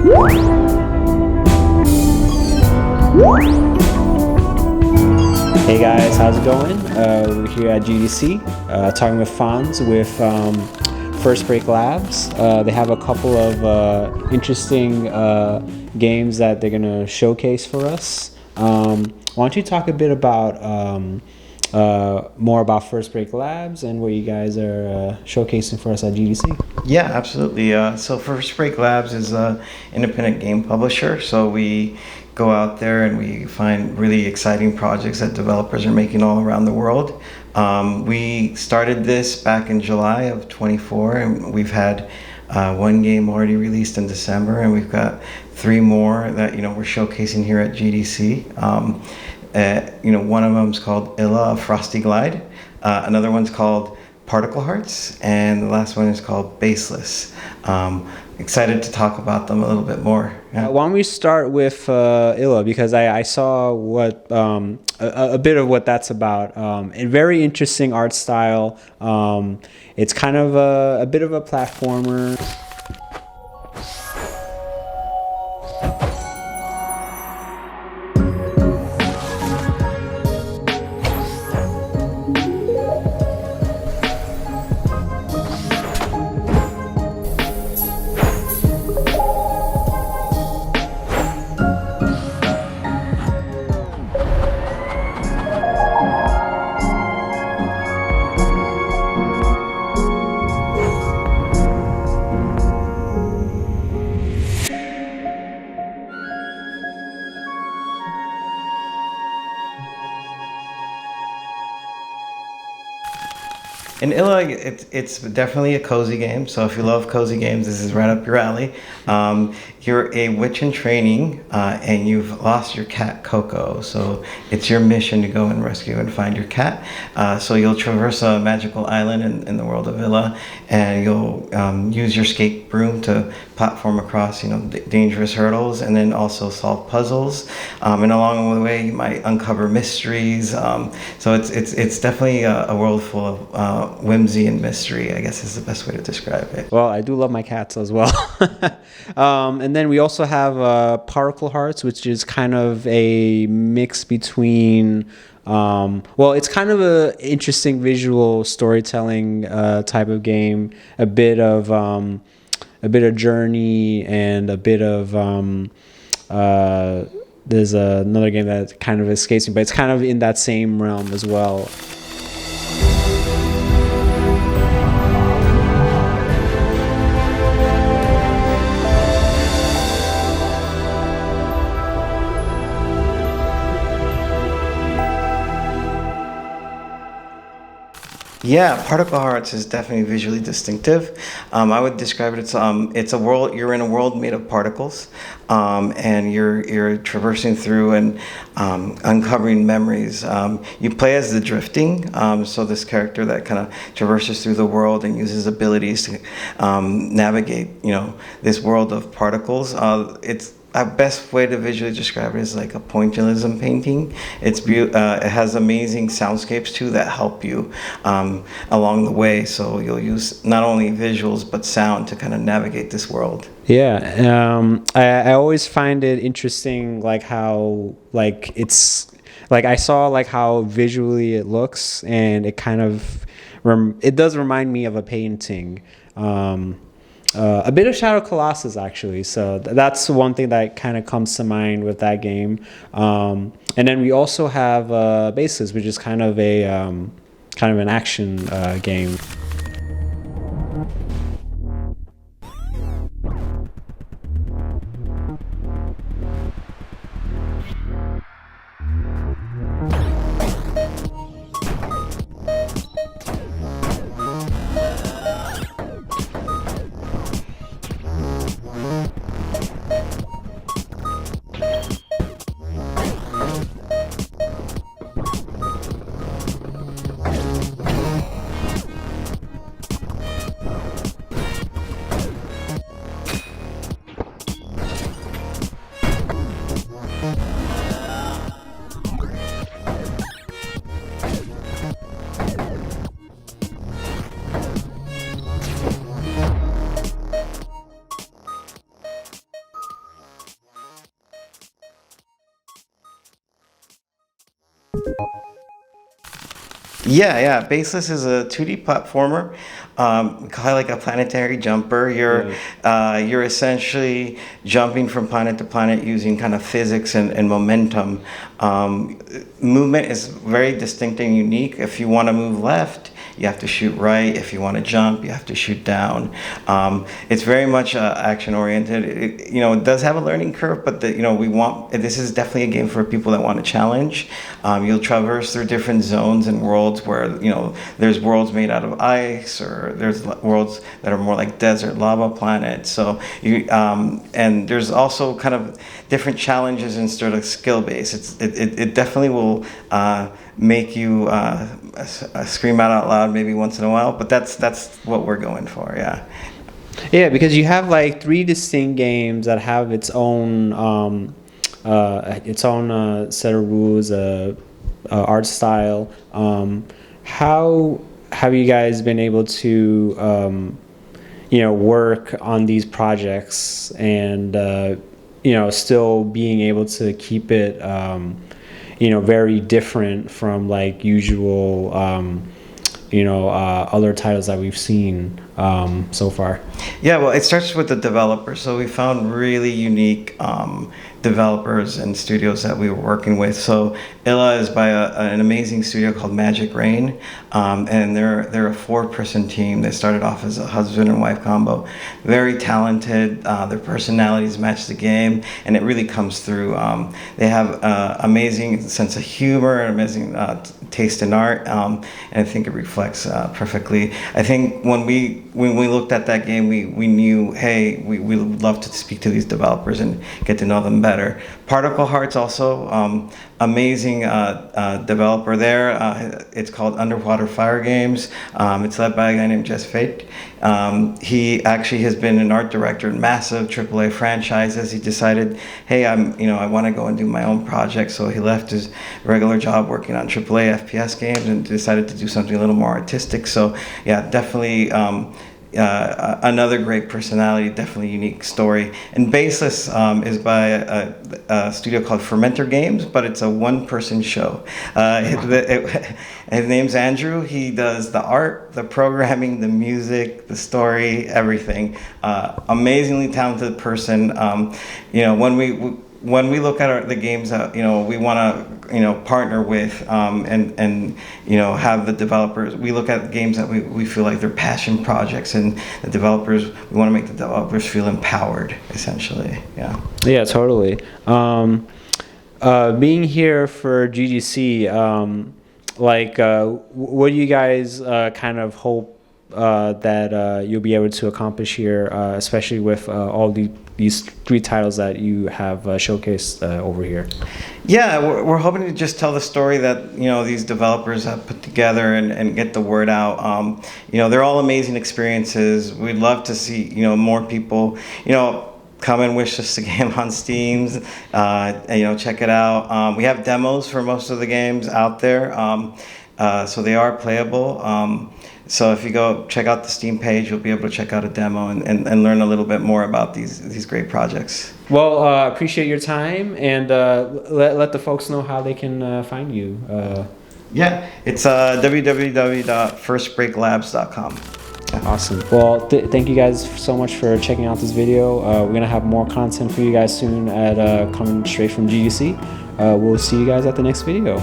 Hey guys, how's it going? We're here at GDC talking with Fonz with Firstbreak Labs. They have a couple of interesting games that they're going to showcase for us. Why don't you talk a bit about more about Firstbreak Labs and what you guys are showcasing for us at GDC? Yeah, absolutely. So Firstbreak Labs is an independent game publisher. So we go out there and we find really exciting projects that developers are making all around the world. We started this back in July of 24, and we've had one game already released in December, and we've got 3 more that we're showcasing here at GDC. One of them is called Illa, a Frosty Glide. Another one's called Particle Hearts, and the last one is called Baseless. Excited to talk about them a little bit more. Yeah. Why don't we start with Illa, because I saw what a bit of what that's about. A very interesting art style. It's kind of a bit of a platformer. In Illa, it's definitely a cozy game. So if you love cozy games, this is right up your alley. You're a witch in training, and you've lost your cat Coco. So it's your mission to go and rescue and find your cat. So you'll traverse a magical island in the world of Illa, and you'll use your skate broom to platform across dangerous hurdles, and then also solve puzzles. And along the way, you might uncover mysteries. So it's definitely a world full of whimsy and mystery, I guess is the best way to describe it. Well, I do love my cats as well. And then we also have Particle Hearts, which is kind of a mix between it's kind of a interesting visual storytelling type of game, a bit of Journey, and a bit of there's another game that kind of escapes me, but it's kind of in that same realm as well. Yeah, Particle Hearts is definitely visually distinctive. I would describe it it's a world. You're in a world made of particles, and you're traversing through and uncovering memories. You play as the Drifting, so this character that kind of traverses through the world and uses abilities to navigate this world of particles. It's a best way to visually describe it is like a pointillism painting. It has amazing soundscapes too that help you along the way. So you'll use not only visuals but sound to kind of navigate this world. Yeah, I always find it interesting, like how it's I saw how visually it looks, and it kind of it does remind me of a painting. A bit of Shadow Colossus, actually. So that's one thing that kind of comes to mind with that game. And then we also have Bases, which is kind of an action game. Yeah. Baseless is a 2D platformer. We call it like a planetary jumper. You're essentially jumping from planet to planet using kind of physics and momentum. Movement is very distinct and unique. If you want to move left, you have to shoot right. If you want to jump, you have to shoot down. It's very much action oriented. It does have a learning curve, but this is definitely a game for people that want a challenge. You'll traverse through different zones and worlds where there's worlds made out of ice, or there's worlds that are more like desert lava planets. So and there's also kind of different challenges and sort of skill base. It definitely will make you scream out loud maybe once in a while, but that's what we're going for. Yeah, because you have like 3 distinct games that have its own set of rules, art style. How have you guys been able to work on these projects and still being able to keep it very different from like usual other titles that we've seen so far? Yeah, well, it starts with the developers. So we found really unique developers and studios that we were working with. So Illa is by an amazing studio called Magic Rain, and they're a 4-person team. They started off as a husband and wife combo. Very talented. Their personalities match the game, and it really comes through. They have amazing sense of humor, and amazing taste in art, and I think it reflects perfectly. I think when we looked at that game, we knew, hey, we would love to speak to these developers and get to know them better. Particle Hearts also amazing developer there. It's called Underwater Fire Games. It's led by a guy named Jess Fate. He actually has been an art director in massive AAA franchises. He decided, hey, I want to go and do my own project. So he left his regular job working on AAA FPS games and decided to do something a little more artistic. So yeah, definitely another great personality, definitely unique story. And Baseless is by a studio called Fermenter Games, but it's a 1-person show. His name's Andrew. He does the art, the programming, the music, the story, everything. Amazingly talented person. When we look at the games that we want to partner with and have the developers, we look at games that we feel like they're passion projects, and the developers, we want to make the developers feel empowered, essentially. Yeah, totally. Being here for GDC, what do you guys kind of hope that you'll be able to accomplish here, especially with all these 3 titles that you have showcased over here? Yeah, we're hoping to just tell the story that these developers have put together and get the word out. They're all amazing experiences. We'd love to see more people come and wish us the game on Steam, and check it out. We have demos for most of the games out there, so they are playable. So if you go check out the Steam page, you'll be able to check out a demo and learn a little bit more about these great projects. Well, appreciate your time, and let the folks know how they can find you. Yeah, it's www.firstbreaklabs.com. Awesome. Well, thank you guys so much for checking out this video. We're going to have more content for you guys soon coming straight from GDC. We'll see you guys at the next video.